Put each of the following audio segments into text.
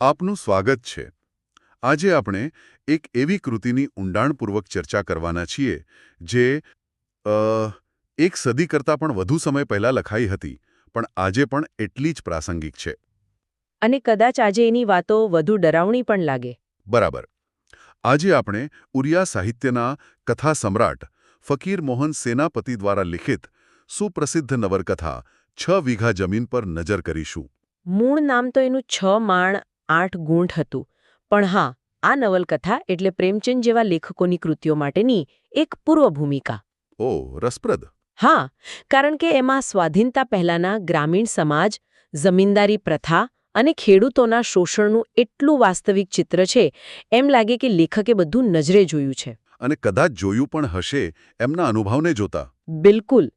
આપનું સ્વાગત છે. આજે આપણે એક એવી કૃતિની ઊંડાણપૂર્વક ચર્ચા કરવાના છીએ જે અ, એક સદી કરતાં પણ વધુ સમય પહેલા લખાઈ હતી, પણ આજે પણ એટલી જ પ્રાસંગિક છે. અને કદાચ આજે એની વાતો વધુ ડરાવણી પણ લાગે. બરાબર. આજે આપણે ઉરિયા સાહિત્યના કથા સમ્રાટ ફકીર મોહન સેનાપતિ દ્વારા લિખિત સુપ્રસિદ્ધ નવલકથા 6 વીઘા જમીન પર નજર કરીશું. મૂળ નામ તો એનું 6 માણ 8 ગુંઠ હતું, પણ હા, આ નવલકથા એટલે પ્રેમચંદ જેવા લેખકોની કૃતિઓ માટેની એક પૂર્વ ભૂમિકા. ઓહ, રસપ્રદ. હા, કારણ કે એમાં સ્વાધીનતા પહેલાના ગ્રામીણ સમાજ, જમીનદારી પ્રથા અને ખેડૂતોના શોષણનું એટલું વાસ્તવિક ચિત્ર છે, એમ લાગે કે લેખકે બધું નજરે જોયું છે. અને કદાચ જોયું પણ હશે એમના અનુભવને જોતા. બિલકુલ.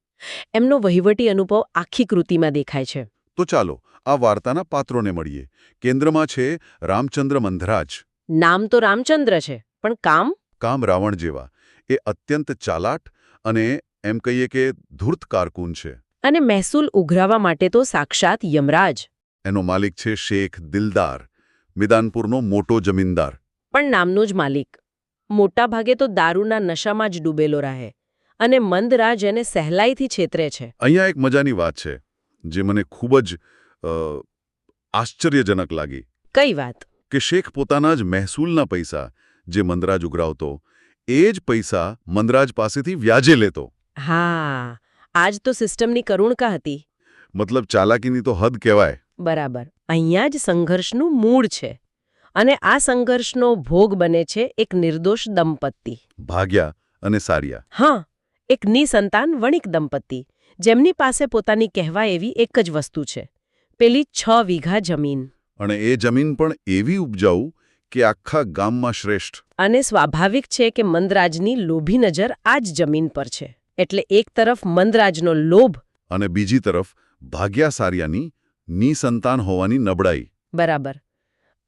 એમનો વહીવટી અનુભવ આખી કૃતિમાં દેખાય છે. તો ચાલો આ વાર્તાના પાત્રોને મળીએ. કેન્દ્રમાં છે રામચંદ્ર મંધરાજ. નામ તો રામચંદ્ર છે, પણ કામ રાવણ જેવા. એ અત્યંત ચાલાક અને એમ કહીએ કે ધૂર્ત કારકુન છે. અને મહેસૂલ ઉઘરાવવા માટે તો સાક્ષાત યમરાજ. એનો માલિક છે શેખ દિલદાર, મિદાનપુરનો મોટો જમીનદાર. પણ નામનો જ માલિક. મોટા ભાગે તો દારૂના નશામાં જ ડૂબેલો રહે, અને મંદરાજ એને સહેલાઈથી છેતરે છે. અહીંયા એક મજાની વાત છે જે મને ખૂબ જ આશ્ચર્યજનક લાગી. કઈ વાત? કે શેખ પોતાના જ મહેસૂલના પૈસા જે મંદરાજ ઉઘરાવતો, એ જ પૈસા મંદરાજ પાસેથી વ્યાજે લેતો. હા, આજ તો સિસ્ટમની કરુણકા હતી. મતલબ ચાલાકીની તો હદ કહેવાય. બરાબર. અહીંયા જ સંઘર્ષનું મૂળ છે. અને આ સંઘર્ષનો ભોગ બને છે એક નિર્દોષ દંપતી. ભાગ્યા અને સારિયા. હા, એક નિસંતાન વણિક દંપતી, જેમની પાસે પોતાની કહેવાય એવી એક જ વસ્તુ છે, પેલી 6 વીઘા જમીન. અને એ જમીન પણ એવી ઉપજાઉ કે આખા ગામમાં શ્રેષ્ઠ. અને સ્વાભાવિક છે કે મંદરાજની લોભી નજર આ જ જમીન પર છે. એટલે એક તરફ મંદરાજનો લોભ અને બીજી તરફ ભાગ્યા સારિયાની નિસંતાન હોવાની નબળાઈ. બરાબર.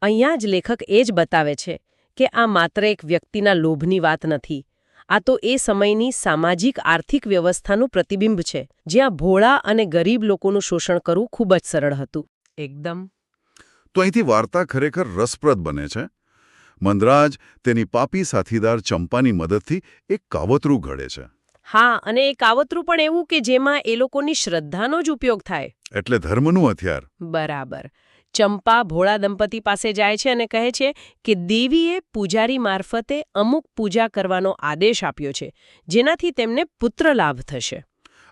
અહીંયા જ લેખક એ જ બતાવે છે કે આ માત્ર એક વ્યક્તિના લોભની વાત નથી. આ તો એ સમયની સામાજિક આર્થિક વ્યવસ્થાનું પ્રતિબિંબ છે, જ્યાં ભોળા અને ગરીબ લોકોનું શોષણ કરવું ખૂબ જ સરળ હતું. એકદમ. તો અહીંથી વાર્તા ખરેખર રસપ્રદ બને છે. મંદરાજ તેની પાપી સાથીદાર ચંપાની મદદથી એક કાવતરું ઘડે છે. હા, અને એ કાવતરું પણ એવું કે જેમાં એ લોકોની શ્રદ્ધાનો જ ઉપયોગ થાય. એટલે ધર્મનું હથિયાર. બરાબર. ચંપા ભોળા દંપતી પાસે જાય છે અને કહે છે કે દેવીએ પૂજારી મારફતે અમુક પૂજા કરવાનો આદેશ આપ્યો છે, જેનાથી તેમને પુત્ર લાભ થશે.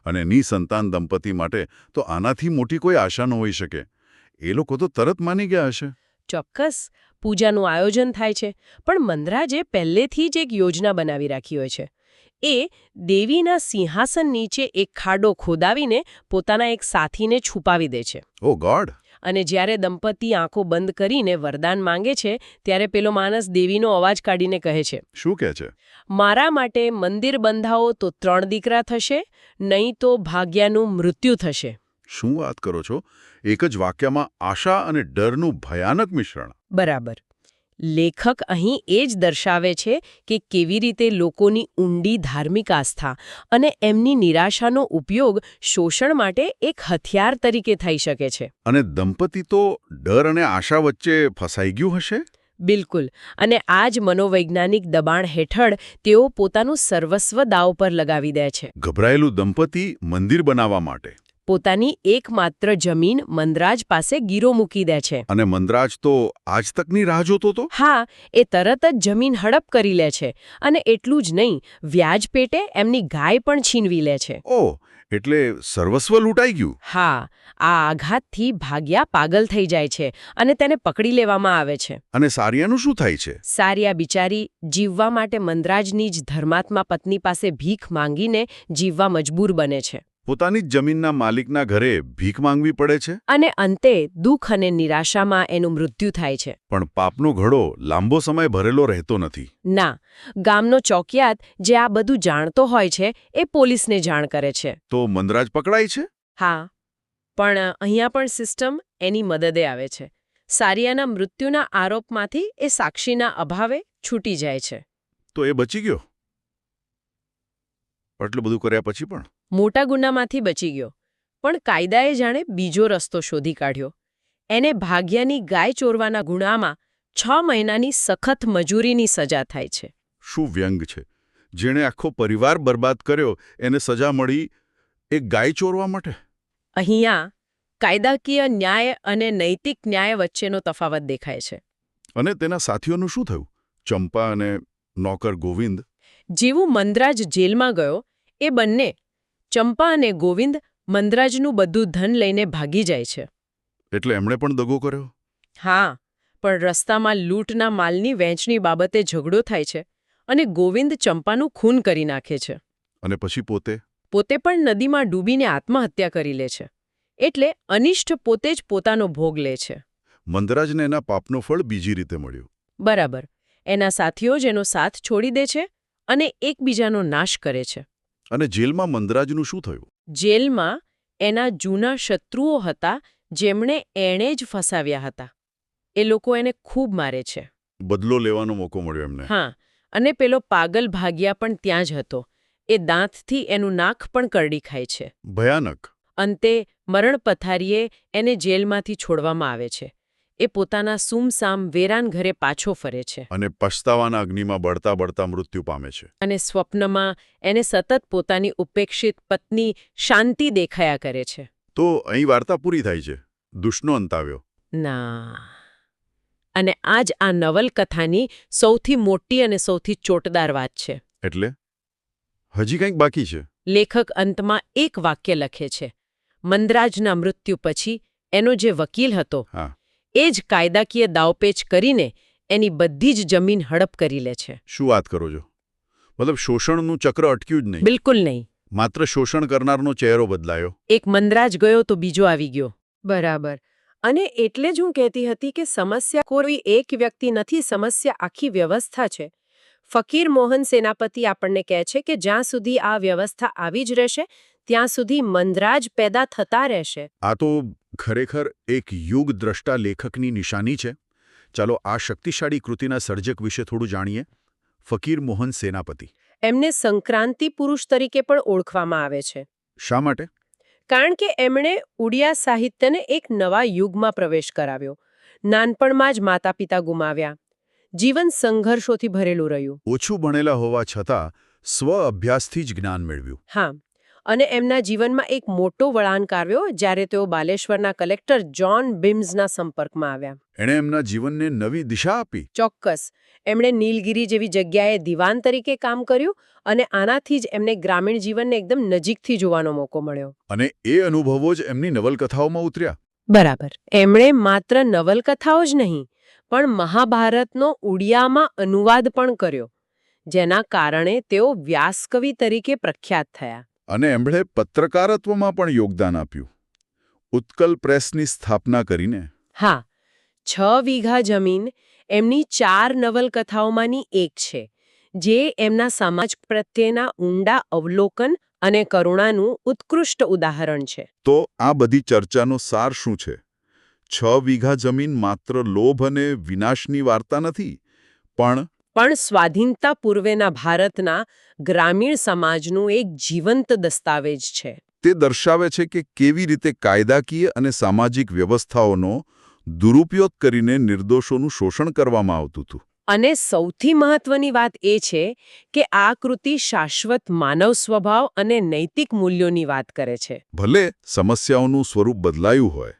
અને નિસંતાન દંપતી માટે તો આનાથી મોટી કોઈ આશા ન હોઈ શકે. એ લોકો તો તરત માની ગયા હશે. ચોક્કસ. પૂજાનું આયોજન થાય છે, પણ મંદરાજે પહેલેથી જ એક યોજના બનાવી રાખી હોય છે. એ દેવીના સિંહાસન નીચે એક ખાડો ખોદાવીને પોતાના એક સાથીને છુપાવી દે છે. ઓ ગોડ! અને જ્યારે દંપતી આંખો બંધ કરીને વરદાન માંગે છે, ત્યારે પેલો માણસ દેવીનો અવાજ કાઢીને કહે છે, શું કહે છે? મારા માટે મંદિર બંધાવો તો 3 દીકરા થશે, નહીં તો ભાગ્યાનું મૃત્યુ થશે. શું વાત કરો છો? એક જ વાક્યમાં આશા અને ડરનું ભયાનક મિશ્રણ. બરાબર. લેખક અહીં એ જ દર્શાવે છે કે કેવી રીતે લોકોની ઊંડી ધાર્મિક આસ્થા અને એમની નિરાશાનો ઉપયોગ શોષણ માટે એક હથિયાર તરીકે થઈ શકે છે. અને દંપતી તો ડર અને આશા વચ્ચે ફસાઈ ગયું હશે? બિલકુલ. અને આ જ મનોવૈજ્ઞાનિક દબાણ હેઠળ તેઓ પોતાનું સર્વસ્વ દાવ પર લગાવી દે છે. ગભરાયેલું દંપતી મંદિર બનાવવા માટે પોતાની એકમાત્ર જમીન મંદરાજ પાસે ગીરો મૂકી દે છે. અને મંદરાજ તો આજ તકની રાહ જોતો હતો. હા, એ તરત જ જમીન હડપ કરી લે છે, અને એટલું જ નહીં, વ્યાજ પેટે એમની ગાય પણ છીનવી લે છે. ઓહ, એટલે સર્વસ્વ લૂંટાઈ ગયું. હા, આ આઘાતથી ભાગ્યા પાગલ થઈ જાય છે અને તેને પકડી લેવામાં આવે છે. અને સારિયાનું શું થાય છે? સારિયા બિચારી જીવવા માટે મંદરાજની જ ધર્માત્મા પત્ની પાસે ભીખ માંગીને જીવવા મજબૂર બને છે. પોતાની જ જમીનના માલિકના ઘરે ભીખ માંગવી પડે છે. અને અંતે દુઃખ અને નિરાશામાં એનું મૃત્યુ થાય છે. પણ પાપનો ઘડો લાંબો સમય ભરેલો રહેતો નથી. ના, ગામનો ચોકિયાત જે આ બધું જાણતો હોય છે, એ પોલીસને જાણ કરે છે. તો મંદરાજ પકડાય છે? હા, પણ અહીંયા પણ સિસ્ટમ એની મદદે આવે છે. સારિયાના મૃત્યુના આરોપમાંથી એ સાક્ષીના અભાવે છૂટી જાય છે. તો એ બચી ગયો? આટલું બધું કર્યા પછી પણ? મોટા ગુનામાંથી બચી ગયો, પણ કાયદાએ જાણે બીજો રસ્તો શોધી કાઢ્યો. એને ભાગ્યની ગાય ચોરવાના ગુનામાં 6 મહિનાની સખત મજૂરીની સજા થાય છે. શું વ્યંગ છે! જેણે આખો પરિવાર બરબાદ કર્યો એને સજા મળી એક ગાય ચોરવા માટે? અહીંયા કાયદાકીય ન્યાય અને નૈતિક ન્યાય વચ્ચેનો તફાવત દેખાય છે. અને તેના સાથીઓનું શું થયું? ચંપા અને નોકર ગોવિંદ? જેવું મંદરાજ જેલમાં ગયો એ બંને, ચંપા અને ગોવિંદ, મંદરાજનું બધું ધન લઈને ભાગી જાય છે. એટલે એમણે પણ દગો કર્યો? હા, પણ રસ્તામાં લૂંટના માલની વહેંચણી બાબતે ઝઘડો થાય છે અને ગોવિંદ ચંપાનું ખૂન કરી નાખે છે. અને પછી પોતે પણ નદીમાં ડૂબીને આત્મહત્યા કરી લે છે. એટલે અનિષ્ટ પોતે જ પોતાનો ભોગ લે છે. મંદરાજને એના પાપનો ફળ બીજી રીતે મળ્યો. બરાબર. એના સાથીઓ જ એનો સાથ છોડી દે છે અને એકબીજાનો નાશ કરે છે. અને જેલમાં મંદરાજનું શું થયું? જેલમાં એના જૂના શત્રુઓ હતા જેમણે એણે જ ફસાવ્યા હતા. એ લોકો એને ખૂબ મારે છે. બદલો લેવાનો મોકો મળ્યો એમને. હા, અને પેલો પાગલ ભાગ્યા પણ ત્યાં જ હતો. એ દાંતથી એનું નાક પણ કરડી ખાય છે. ભયાનક. અંતે મરણ પથારીએ એને જેલમાંથી છોડવામાં આવે છે. એ પોતાના સૂમસામ વેરાન ઘરે પાછો ફરે છે. અને પછતાવાના અગ્નિમાં બળતા બળતા મૃત્યુ પામે છે. અને સ્વપ્નમાં એને સતત પોતાની ઉપેક્ષિત પત્ની શાંતિ દેખાયા કરે છે. તો અહીં વાર્તા પૂરી થાય છે. દુષ્ટનો અંત આવ્યો. ના. અને આ જ આ નવલકથાની સૌથી મોટી અને સૌથી ચોટદાર વાત છે. એટલે હજી કંઈક બાકી છે. લેખક અંતમાં એક વાક્ય લખે છે. મંદરાજના મૃત્યુ પછી એનો જે વકીલ હતો એ જ કાયદાકીય દાવપેચ કરીને એની બધી જ જમીન હડપ કરી લે છે. શું વાત કરો છો? મતલબ શોષણનું ચક્ર અટક્યું જ નહીં? બિલકુલ નહીં. માત્ર શોષણ કરનારનો ચહેરો બદલાયો. એક મંદરાજ ગયો તો બીજો આવી ગયો. બરાબર. અને એટલે જ હું કહેતી હતી કે સમસ્યા કોઈ એક વ્યક્તિ નથી, સમસ્યા આખી વ્યવસ્થા છે. ફકીર મોહન સેનાપતિ આપણને કહે છે કે જ્યાં સુધી આ વ્યવસ્થા આવી જ રહેશે ત્યાં સુધી મંદરાજ પેદા થતા રહેશે. આ તો ખરેખર એક યુગ દ્રષ્ટા લેખકની નિશાની છે. ચાલો આ શક્તિશાળી કૃતિના સર્જક વિશે થોડું જાણીએ. ફકીર મોહન સેનાપતિ. એમને સંક્રાંતિ પુરુષ તરીકે પણ ઓળખવામાં આવે છે. શા માટે? કારણ કે એમણે ઉડિયા સાહિત્યને એક નવા યુગમાં પ્રવેશ કરાવ્યો. નાનપણમાં જ માતા પિતા ગુમાવ્યા. જીવન સંઘર્ષોથી ભરેલું રહ્યું. ઓછું ભણેલા હોવા છતાં સ્વ અભ્યાસથી જ જ્ઞાન મેળવ્યું. હા, અને એમના જીવનમાં એક મોટો વળાંક આવ્યો જ્યારે તેઓ બાલેશ્વરના કલેક્ટર જ્હોન બિમ્સના સંપર્કમાં આવ્યા. એણે એમના જીવનને નવી દિશા આપી. ચોક્કસ. એમણે નીલગિરી જેવી જગ્યાએ દિવાન તરીકે કામ કર્યું અને આનાથી જ એમને ગ્રામીણ જીવનને એકદમ નજીકથી જોવાનો મોકો મળ્યો. અને એ અનુભવો જ એમની નવલકથાઓમાં ઉતર્યા. બરાબર. એમણે માત્ર નવલકથાઓ જ નહીં પણ મહાભારતનો ઉડિયામાં અનુવાદ પણ કર્યો, જેના કારણે તેઓ વ્યાસકવિ તરીકે પ્રખ્યાત થયા. અને એમણે પત્રકારત્વમાં પણ યોગદાન આપ્યું. ઉત્કલ પ્રેસની સ્થાપના કરીને. હા, 6 વીઘા જમીન એમની 4 નવલકથાઓમાંની એક છે, જે એમના સમાજ પ્રત્યેના ઊંડા અવલોકન અને કરુણાનું ઉત્કૃષ્ટ ઉદાહરણ છે. તો આ બધી ચર્ચાનો સાર શું છે? 6 વીઘા જમીન માત્ર લોભ અને વિનાશની વાર્તા નથી, પણ સ્વાધીનતા પૂર્વેના ભારતના ગ્રામીણ સમાજનું એક જીવંત દસ્તાવેજ છે. તે દર્શાવે છે કે કેવી રીતે કાયદાકીય અને સામાજિક વ્યવસ્થાઓનો દુરુપયોગ કરીને નિર્દોષોનું શોષણ કરવામાં આવતું હતું. અને સૌથી મહત્વની વાત એ છે કે આ કૃતિ શાશ્વત માનવ સ્વભાવ અને નૈતિક મૂલ્યોની વાત કરે છે. ભલે સમસ્યાઓનું સ્વરૂપ બદલાયું હોય,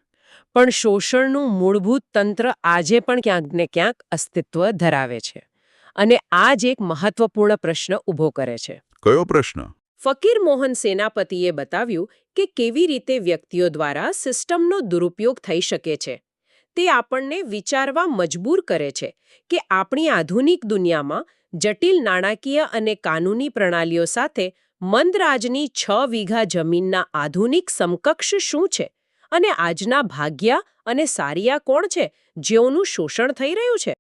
પણ શોષણનું મૂળભૂત તંત્ર આજે પણ ક્યાંક ને ક્યાંક અસ્તિત્વ ધરાવે છે. અને આ જ એક મહત્વપૂર્ણ પ્રશ્ન ઊભો કરે છે. કયો પ્રશ્ન? ફકીર મોહન સેનાપતિએ બતાવ્યું કે કેવી રીતે વ્યક્તિઓ દ્વારા સિસ્ટમનો દુરુપયોગ થઈ શકે છે. તે આપણને વિચારવા મજબૂર કરે છે કે આપણી આધુનિક દુનિયામાં જટિલ નાણાકીય અને કાનૂની પ્રણાલીઓ સાથે મંદરાજની 6 વીઘા જમીનના આધુનિક સમકક્ષ શું છે અને આજના ભાગ્યા અને સારિયા કોણ છે જેઓનું શોષણ થઈ રહ્યું છે.